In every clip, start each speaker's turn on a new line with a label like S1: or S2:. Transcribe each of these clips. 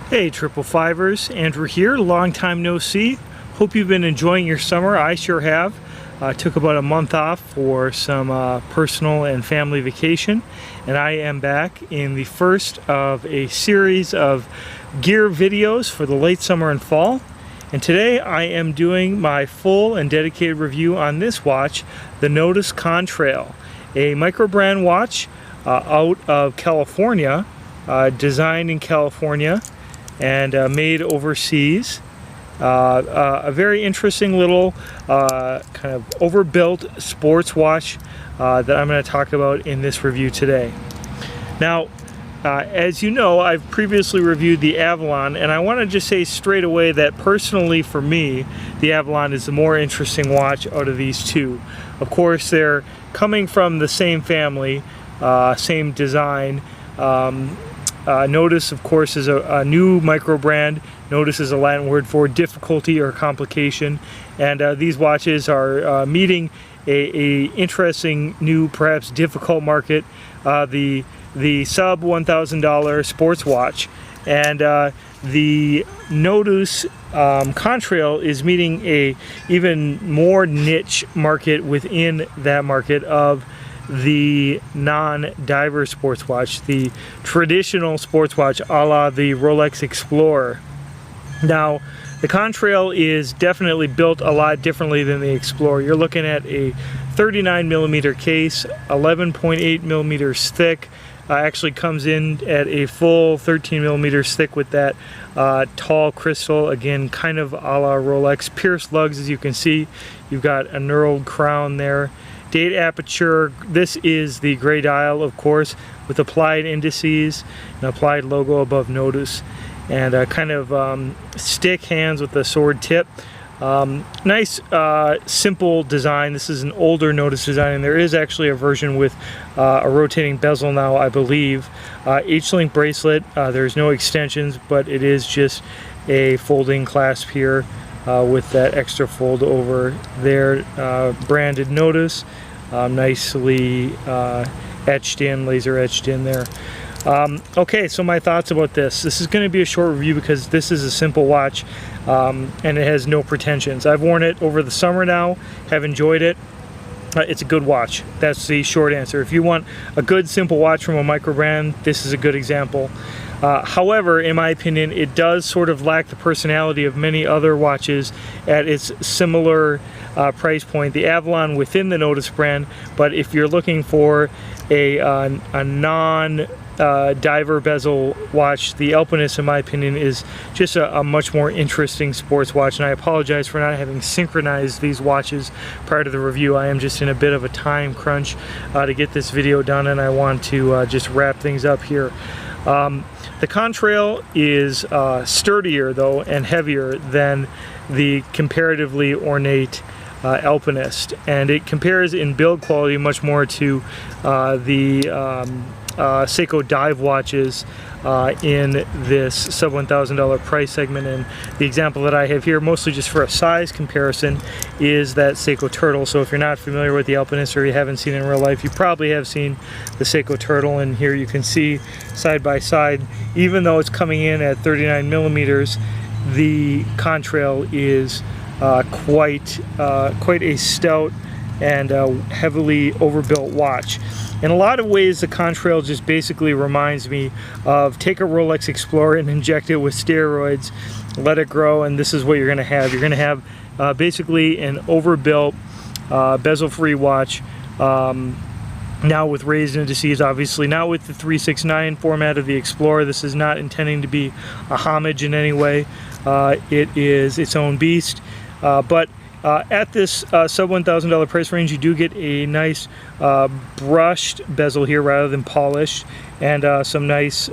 S1: Hey Triple Fivers, Andrew here, long time no see. Hope you've been enjoying your summer. I sure have. Took about a month off for some personal and family vacation, and I am back in the first of a series of gear videos for the late summer and fall. And today I am doing my full and dedicated review on this watch, the Nodus Contrail, a Microbrand watch out of California, designed in California and made overseas. A very interesting little kind of overbuilt sports watch that I'm going to talk about in this review today. Now, as you know, I've previously reviewed the Avalon, and I want to just say straight away that personally for me, the Avalon is the more interesting watch out of these two. Of course, they're coming from the same family, same design. Nodus, of course, is a new microbrand. Nodus is a Latin word for difficulty or complication, and these watches are meeting a interesting new, perhaps difficult market, the sub $1,000 sports watch, and the Nodus Contrail is meeting a even more niche market within that market of the non-diver sports watch, the traditional sports watch a la the Rolex Explorer. Now, the Contrail is definitely built a lot differently than the Explorer. You're looking at a 39mm case, 11.8 millimeters thick. Actually comes in at a full 13mm thick with that tall crystal, again kind of a la Rolex. Pierced lugs, as you can see. You've got a knurled crown there. Date aperture, this is the gray dial, of course, with applied indices, an applied logo above Nodus, and kind of stick hands with the sword tip. Nice simple design. This is an older Nodus design, and there is actually a version with a rotating bezel now, I believe. H-link bracelet, there's no extensions, but it is just a folding clasp here with that extra fold over there, branded Nodus, nicely etched in, laser etched in there. Okay, so my thoughts about this. This is going to be a short review because this is a simple watch, and it has no pretensions. I've worn it over the summer now, have enjoyed it. It's a good watch. That's the short answer. If you want a good simple watch from a microbrand, this is a good example. However, in my opinion, it does sort of lack the personality of many other watches at its similar price point, the Avalon within the Nodus brand. But if you're looking for a non-diver bezel watch, the Alpinist, in my opinion, is just a much more interesting sports watch. And I apologize for not having synchronized these watches prior to the review. I am just in a bit of a time crunch to get this video done, and I want to just wrap things up here. The Contrail is sturdier though and heavier than the comparatively ornate Alpinist, and it compares in build quality much more to the Seiko dive watches in this sub $1,000 price segment. And the example that I have here, mostly just for a size comparison, is that Seiko Turtle. So if you're not familiar with the Alpinist or you haven't seen it in real life, you probably have seen the Seiko Turtle, and here you can see side by side, even though it's coming in at 39mm, the Contrail is quite a stout and heavily overbuilt watch. In a lot of ways, the Contrail just basically reminds me of take a Rolex Explorer and inject it with steroids, let it grow, and this is what you're going to have. You're going to have basically an overbuilt bezel-free watch, now with raised indices, obviously not with the 369 format of the Explorer. This is not intending to be a homage in any way. It is its own beast, but at this sub $1,000 price range, you do get a nice brushed bezel here rather than polished, and some nice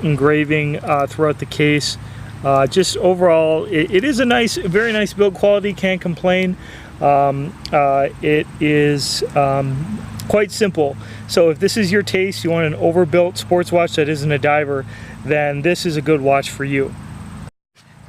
S1: engraving throughout the case. Just overall, it is a nice, very nice build quality, can't complain. It is quite simple. So if this is your taste, you want an overbuilt sports watch that isn't a diver, then this is a good watch for you.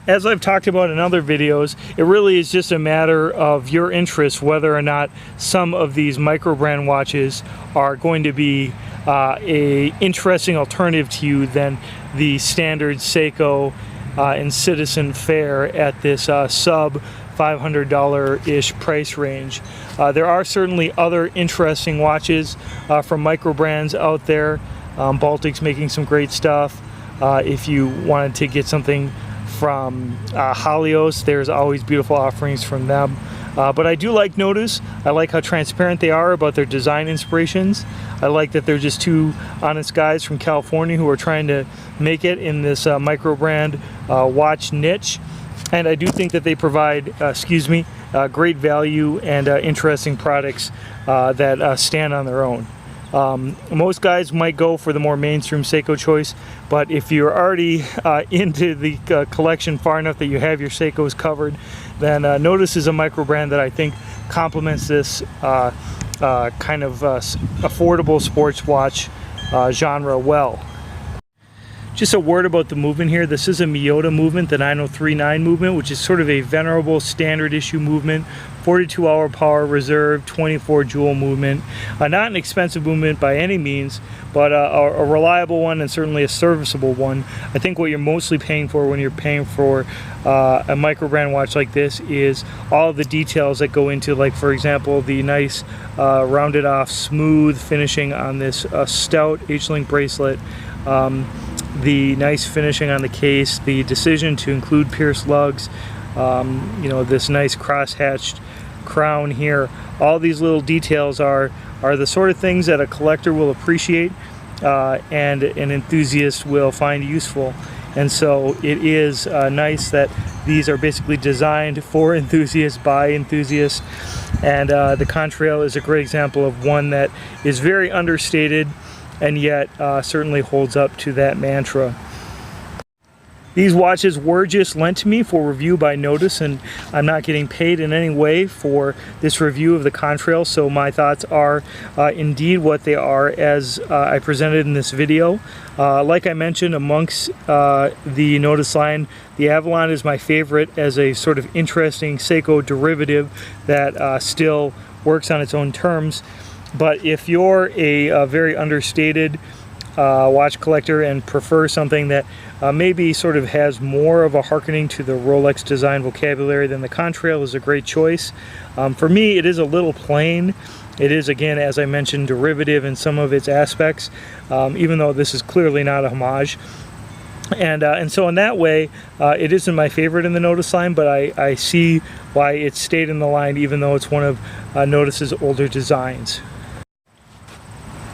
S1: As I've talked about in other videos, it really is just a matter of your interest whether or not some of these microbrand watches are going to be a interesting alternative to you than the standard Seiko and Citizen fare at this sub $500-ish price range. There are certainly other interesting watches from Microbrands out there. Baltic's making some great stuff. If you wanted to get something from Halios, there's always beautiful offerings from them. But I do like Nodus. I like how transparent they are about their design inspirations. I like that they're just two honest guys from California who are trying to make it in this Microbrand watch niche. And I do think that they provide, great value and interesting products that stand on their own. Most guys might go for the more mainstream Seiko choice, but if you're already into the collection far enough that you have your Seikos covered, then Nodus is a Microbrand that I think complements this kind of affordable sports watch genre well. Just a word about the movement here. This is a Miyota movement, the 9039 movement, which is sort of a venerable standard issue movement, 42-hour power reserve, 24 jewel movement. Not an expensive movement by any means, but a reliable one and certainly a serviceable one. I think what you're mostly paying for when you're paying for a Microbrand watch like this is all of the details that go into, like for example, the nice rounded off smooth finishing on this stout H-link bracelet. The nice finishing on the case, the decision to include pierced lugs, you know, this nice cross-hatched crown here. All these little details are the sort of things that a collector will appreciate and an enthusiast will find useful. And so it is nice that these are basically designed for enthusiasts by enthusiasts. And the Contrail is a great example of one that is very understated and yet certainly holds up to that mantra. These watches were just lent to me for review by Nodus, and I'm not getting paid in any way for this review of the Contrail, so my thoughts are indeed what they are as I presented in this video. Like I mentioned, amongst the Nodus line, the Avalon is my favorite as a sort of interesting Seiko derivative that still works on its own terms. But if you're a very understated watch collector and prefer something that maybe sort of has more of a hearkening to the Rolex design vocabulary, then the Contrail is a great choice. For me, it is a little plain. It is, again, as I mentioned, derivative in some of its aspects, even though this is clearly not a homage. And so in that way, it isn't my favorite in the Nodus line, but I see why it stayed in the line even though it's one of Nodus's older designs.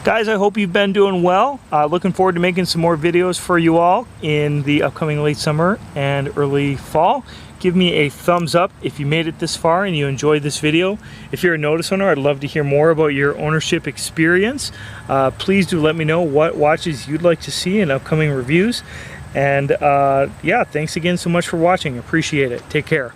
S1: Guys, I hope you've been doing well. Looking forward to making some more videos for you all in the upcoming late summer and early fall. Give me a thumbs up if you made it this far and you enjoyed this video. If you're a Nodus owner, I'd love to hear more about your ownership experience. Please do let me know what watches you'd like to see in upcoming reviews. And yeah, thanks again so much for watching. Appreciate it. Take care.